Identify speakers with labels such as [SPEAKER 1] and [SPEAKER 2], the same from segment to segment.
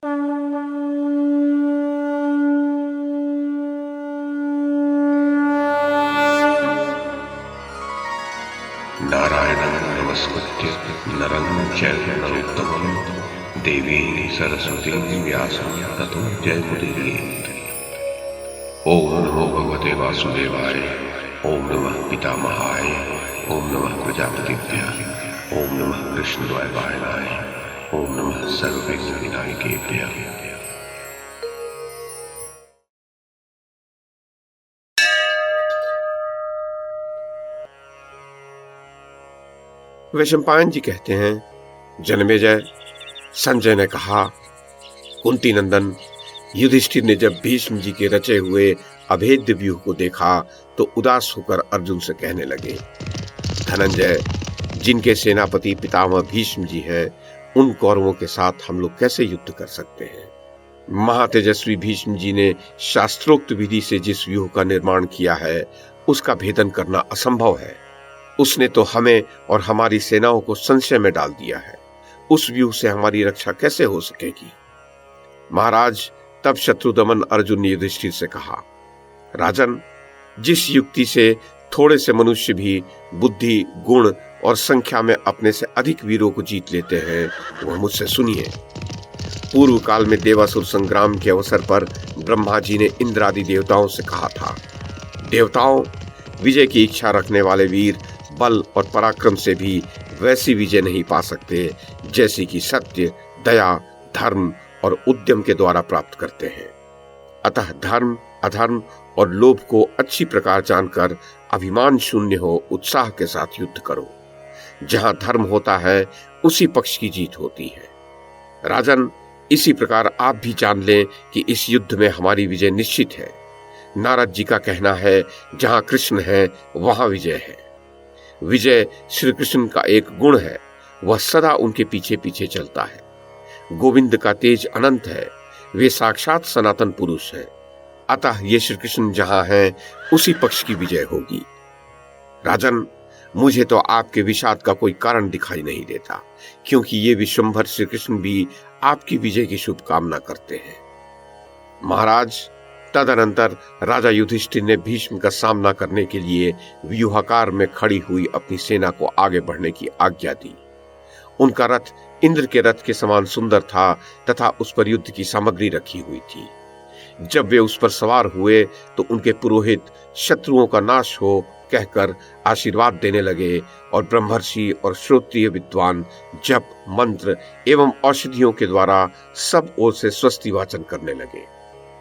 [SPEAKER 1] नारायणं नमस्कृत्य नरं चैव नरोत्तमं देवीं सरस्वतीं व्यासं ततो जयमुदीरयेत्। ओम नमो भगवते वासुदेवाय, ओम नमः पितामहाय, ओम नमः प्रजापतिभ्यः, ओम नमः कृष्णद्वैपायनाय, ओम नमः सर्वविघ्नविनायकेभ्यः।
[SPEAKER 2] वैशंपायन जी कहते हैं, जन्मेजय, संजय ने कहा, कुंती नंदन, युधिष्ठिर ने जब भीष्म जी के रचे हुए अभेद्य व्यूह को देखा तो उदास होकर अर्जुन से कहने लगे, धनंजय, जिनके सेनापति पितामह भीष्म जी हैं, उन कौरवों के साथ हम लोग कैसे युद्ध कर सकते हैं? महातेजस्वी भीष्म जी ने शास्त्रोक्त विधि से जिस व्यूह का निर्माण किया है, उसका भेदन करना असंभव है। उसने तो हमें और हमारी सेनाओं को संशय में डाल दिया है। उस व्यूह से हमारी रक्षा कैसे हो सकेगी? महाराज, तब शत्रुदमन अर्जुन ने युधिष्ठिर से कहा, राजन, जिस युक्ति से थोड़े से मनुष्य भी बुद्धि, गुण और संख्या में अपने से अधिक वीरों को जीत लेते हैं, वह मुझसे सुनिए। पूर्व काल में देवासुर संग्राम के अवसर पर ब्रह्मा जी ने इंद्र आदि देवताओं से कहा था, देवताओं, विजय की इच्छा रखने वाले वीर बल और पराक्रम से भी वैसी विजय नहीं पा सकते जैसी कि सत्य, दया, धर्म और उद्यम के द्वारा प्राप्त करते हैं। अतः धर्म, अधर्म और लोभ को अच्छी प्रकार जानकर अभिमान शून्य हो उत्साह के साथ युद्ध करो। जहां धर्म होता है उसी पक्ष की जीत होती है। राजन, इसी प्रकार आप भी जान लें कि इस युद्ध में हमारी विजय निश्चित है। नारद जी का कहना है, जहां कृष्ण है वहां विजय है। विजय श्री कृष्ण का एक गुण है, वह सदा उनके पीछे पीछे चलता है। गोविंद का तेज अनंत है, वे साक्षात सनातन पुरुष हैं। अतः ये श्री कृष्ण जहां हैं उसी पक्ष की विजय होगी। राजन, मुझे तो आपके विषाद का कोई कारण दिखाई नहीं देता, क्योंकि ये विश्वंभर श्री कृष्ण भी आपकी विजय की शुभकामना करते हैं। महाराज, तदनंतर राजा युधिष्ठिर ने भीष्म का सामना करने के लिए व्यूहाकार में खड़ी हुई अपनी सेना को आगे बढ़ने की आज्ञा दी। उनका रथ इंद्र के रथ के समान सुंदर था तथा उस पर युद्ध की सामग्री रखी हुई थी। जब वे उस पर सवार हुए तो उनके पुरोहित शत्रुओं का नाश हो कहकर आशीर्वाद देने लगे और ब्रह्मर्षि और श्रोत्रिय विद्वान जप, मंत्र एवं औषधियों के द्वारा सब ओर से स्वस्ति वाचन करने लगे।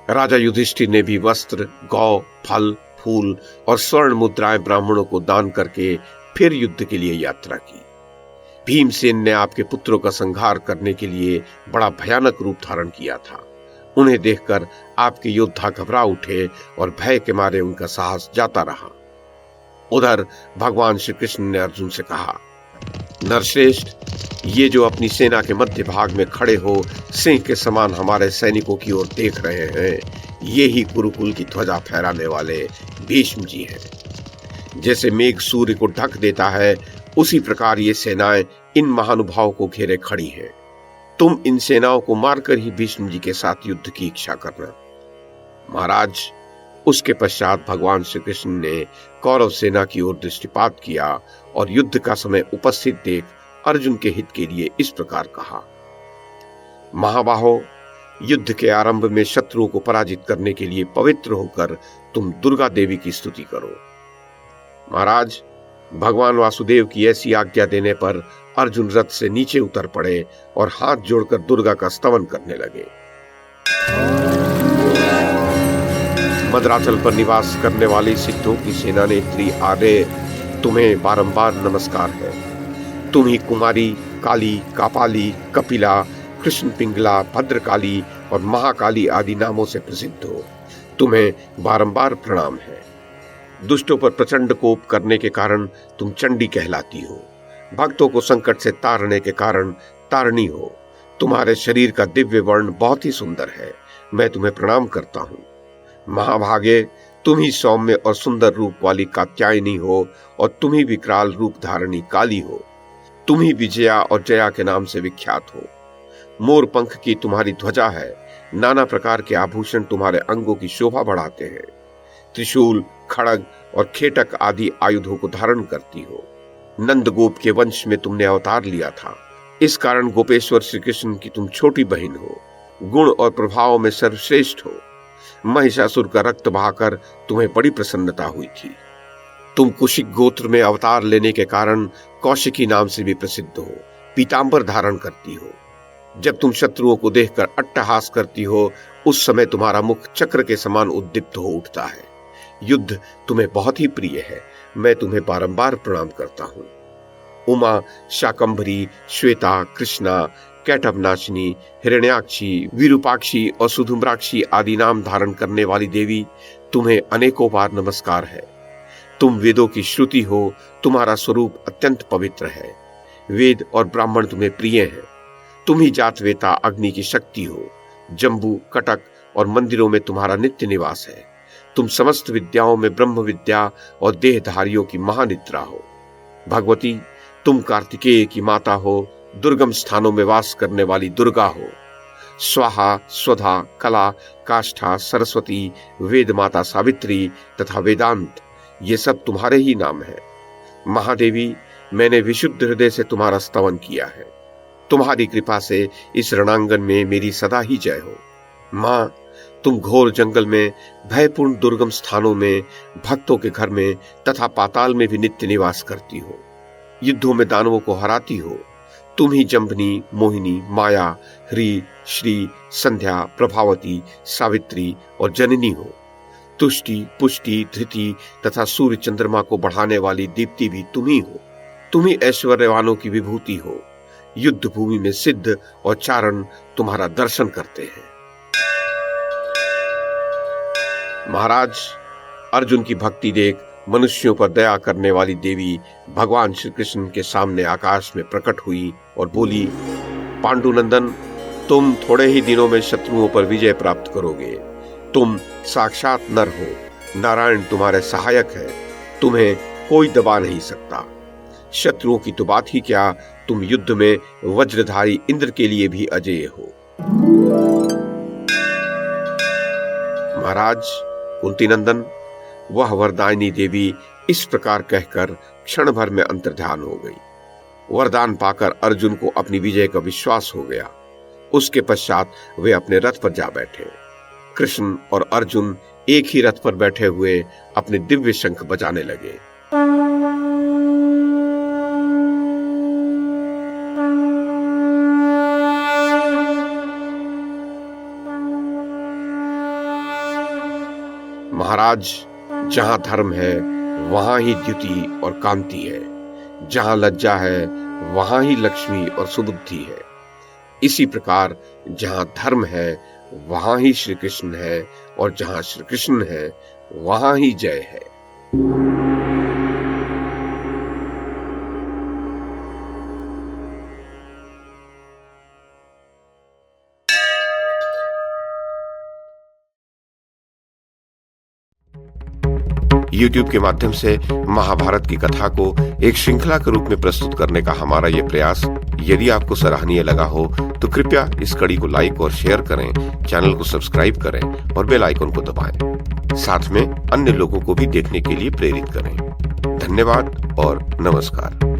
[SPEAKER 2] राजा युधिष्ठिर ने भी वस्त्र, गौ, फल, फूल और स्वर्ण मुद्राएं ब्राह्मणों को दान करके फिर युद्ध के लिए यात्रा की। भीमसेन ने आपके पुत्रों का संहार करने के लिए बड़ा भयानक रूप धारण किया था। उन्हें देखकर आपके योद्धा घबरा उठे और भय के मारे उनका साहस जाता रहा। उधर भगवान श्री कृष्ण ने अर्जुन से कहा, नरश्रेष्ठ, ये जो अपनी सेना के मध्य भाग में खड़े हो सिंह के समान हमारे सैनिकों की ओर देख रहे हैं, ये ही कुरुकुल की ध्वजा फहराने वाले भीष्म जी हैं। जैसे मेघ सूर्य को ढक देता है, उसी प्रकार ये सेनाएं इन महानुभावों को घेरे खड़ी हैं। तुम इन सेनाओं को मारकर ही भीष्म जी के साथ युद्ध की इच्छा करना। महाराज, उसके पश्चात भगवान श्री कृष्ण ने कौरव सेना की ओर दृष्टिपात किया और युद्ध का समय उपस्थित देख अर्जुन के हित के लिए इस प्रकार कहा, महाबाहो, युद्ध के आरंभ में शत्रुओं को पराजित करने के लिए पवित्र होकर तुम दुर्गा देवी की स्तुति करो। महाराज, भगवान वासुदेव की ऐसी आज्ञा देने पर अर्जुन रथ से नीचे उतर पड़े और हाथ जोड़कर दुर्गा का स्तवन करने लगे। मद्राचल पर निवास करने वाली सिद्धों की सेना नेत्री आर्य, तुम्हें बारंबार नमस्कार है। तुम ही कुमारी, काली, कापाली, कपिला, कृष्ण पिंगला, भद्रकाली और महाकाली आदि नामों से प्रसिद्ध हो। तुम्हें बारंबार प्रणाम है। दुष्टों पर प्रचंड कोप करने के कारण तुम चंडी कहलाती हो। भक्तों को संकट से तारने के कारण तारणी हो। तुम्हारे शरीर का दिव्य वर्ण बहुत ही सुंदर है। मैं तुम्हें प्रणाम करता हूँ। महाभागे, तुम ही सौम्य और सुंदर रूप वाली कात्यायनी हो और तुम ही विकराल रूप धारणी काली हो। तुम ही विजया और जया के नाम से विख्यात हो। मोर पंख की तुम्हारी ध्वजा है, नाना प्रकार के आभूषण तुम्हारे अंगों की शोभा बढ़ाते हैं। त्रिशूल, खड़ग और खेटक आदि आयुधों को धारण करती हो। नंदगोप के वंश में तुमने अवतार लिया था, इस कारण गोपेश्वर श्री कृष्ण की तुम छोटी बहन हो। गुण और प्रभाव में सर्वश्रेष्ठ हो। महिषासुर का रक्त बहाकर तुम्हें बड़ी प्रसन्नता हुई थी। तुम कुशिक गोत्र में अवतार लेने के कारण कौशिकी नाम से भी प्रसिद्ध हो। पीतांबर धारण करती हो। जब तुम शत्रुओं को देखकर अट्टहास करती हो, उस समय तुम्हारा मुख चक्र के समान उद्दीप्त हो उठता है। युद्ध तुम्हें बहुत ही प्रिय है। मैं तुम्हें बारंबार प्रणाम करता हूँ। उमा, शाकंभरी, श्वेता, कृष्णा, कैटभनाशिनी, हिरण्याक्षी, विरूपाक्षी और सुधुम्राक्षी आदि नाम धारण करने वाली देवी, तुम्हें अनेकों बार नमस्कार है। तुम वेदों की श्रुति हो। तुम्हारा स्वरूप अत्यंत पवित्र है। वेद और ब्राह्मण तुम्हें प्रिय हैं। तुम ही जातवेता अग्नि की शक्ति हो। जम्बू, कटक और मंदिरों में तुम्हारा नित्य निवास है। तुम समस्त विद्याओं में ब्रह्म विद्या और देहधारियों की महानिद्रा हो। भगवती, तुम कार्तिकेय की माता हो। दुर्गम स्थानों में वास करने वाली दुर्गा हो। स्वाहा, स्वधा, कला, काष्ठा, सरस्वती, वेद माता सावित्री तथा वेदांत, ये सब तुम्हारे ही नाम हैं। महादेवी, मैंने विशुद्ध हृदय से तुम्हारा स्तवन किया है। तुम्हारी कृपा से इस रणांगन में मेरी सदा ही जय हो। मां, तुम घोर जंगल में, भयपूर्ण दुर्गम स्थानों में, भक्तों के घर में तथा पाताल में भी नित्य निवास करती हो। युद्धों में दानवों को हराती हो। तुम ही जंबनी, मोहिनी, माया, ह्री, श्री, संध्या, प्रभावती, सावित्री और जननी हो। तुष्टि, पुष्टि, धृति तथा सूर्य चंद्रमा को बढ़ाने वाली दीप्ति भी तुम ही हो। तुम ही ऐश्वर्यवानों की विभूति हो। युद्ध भूमि में सिद्ध और चारण तुम्हारा दर्शन करते हैं। महाराज, अर्जुन की भक्ति देख मनुष्यों पर दया करने वाली देवी भगवान श्री कृष्ण के सामने आकाश में प्रकट हुई और बोली, पांडुनंदन, तुम थोड़े ही दिनों में शत्रुओं पर विजय प्राप्त करोगे। तुम साक्षात नर हो। नारायण तुम्हारे सहायक है। तुम्हें कोई दबा नहीं सकता। शत्रुओं की तो बात ही क्या, तुम युद्ध में वज्रधारी इंद्र के लिए भी अजेय हो। महाराज कुंती नंदन, वह वरदायिनी देवी इस प्रकार कहकर क्षण भर में अंतर्ध्यान हो गई। वरदान पाकर अर्जुन को अपनी विजय का विश्वास हो गया। उसके पश्चात वे अपने रथ पर जा बैठे। कृष्ण और अर्जुन एक ही रथ पर बैठे हुए अपने दिव्य शंख बजाने लगे। महाराज, जहां धर्म है वहां ही द्युति और कांति है। जहां लज्जा है वहां ही लक्ष्मी और सुबुद्धि है। इसी प्रकार जहां धर्म है वहां ही श्री कृष्ण है और जहां श्री कृष्ण है वहां ही जय है। YouTube के माध्यम से महाभारत की कथा को एक श्रृंखला के रूप में प्रस्तुत करने का हमारा ये प्रयास यदि आपको सराहनीय लगा हो तो कृपया इस कड़ी को लाइक और शेयर करें, चैनल को सब्सक्राइब करें और बेल आइकन को दबाएं। साथ में अन्य लोगों को भी देखने के लिए प्रेरित करें। धन्यवाद और नमस्कार।